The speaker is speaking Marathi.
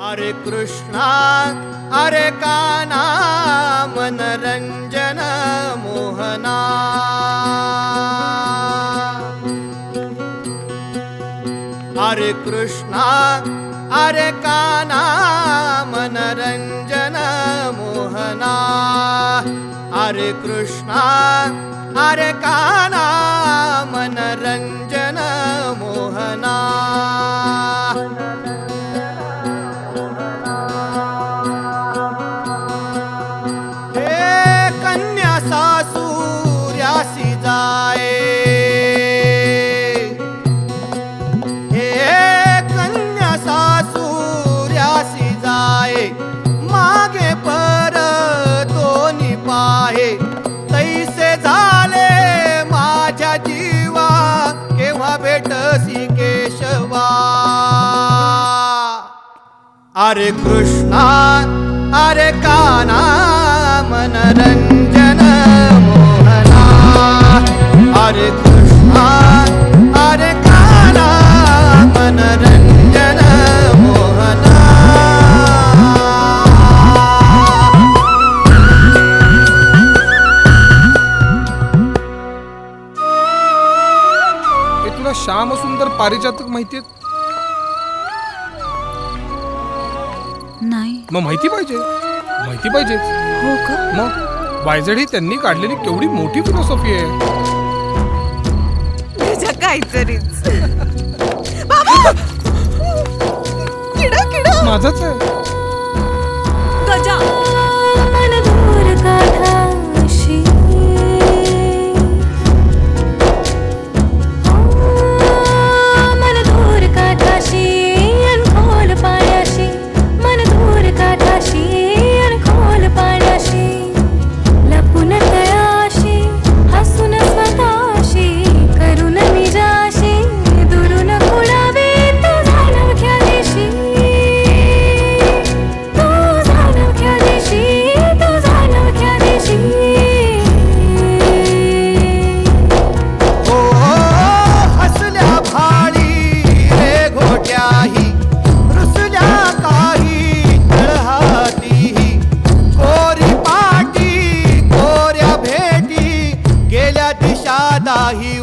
हरे कृष्णा हरे काना मनरंजन मोहना हरे कृष्णा हरे काना मनरंजन मोहना हरे कृष्णा हरे काना मनरंजन मोहना सासूर्यासी जाए हे कन्या सासूर्यासी जाए मागे पर दोन्ही पाहे तैसे झाले माझ्या जीवा केव्हा भेटसी केशवा हरे कृष्णा हरे काना मनरंजन मोहना हरे कृष्णा हरे काना मनरंजन मोहना हे तुला श्यामसुंदर पारिजातक माहितीये? नाही. मग माहिती पाहिजे. हो का? मग वायझड ही त्यांनी काढलेली केवढी मोठी फिलॉसॉफी आहे. तुझ्या काहीतरीच बाबा किडा किडा माझाच आहे. गजा मन दूर काठाशी मन दूर काठाशी अन खोल पाण्याशी मन दूर काठाशी अन खोल पाण्याशी लपून तळाशी हसून स्वतःशी करून निजाशी दुरून कुणावे तुझा नवख्या देशी तुझा नवख्या देशी तुझा नवख्या देशी ओ हसल्या भाळी रे घोट्याही रुसल्या काही तळहातीही कोरी पाटी कोऱ्या भेटी गेल्या दिशा दाही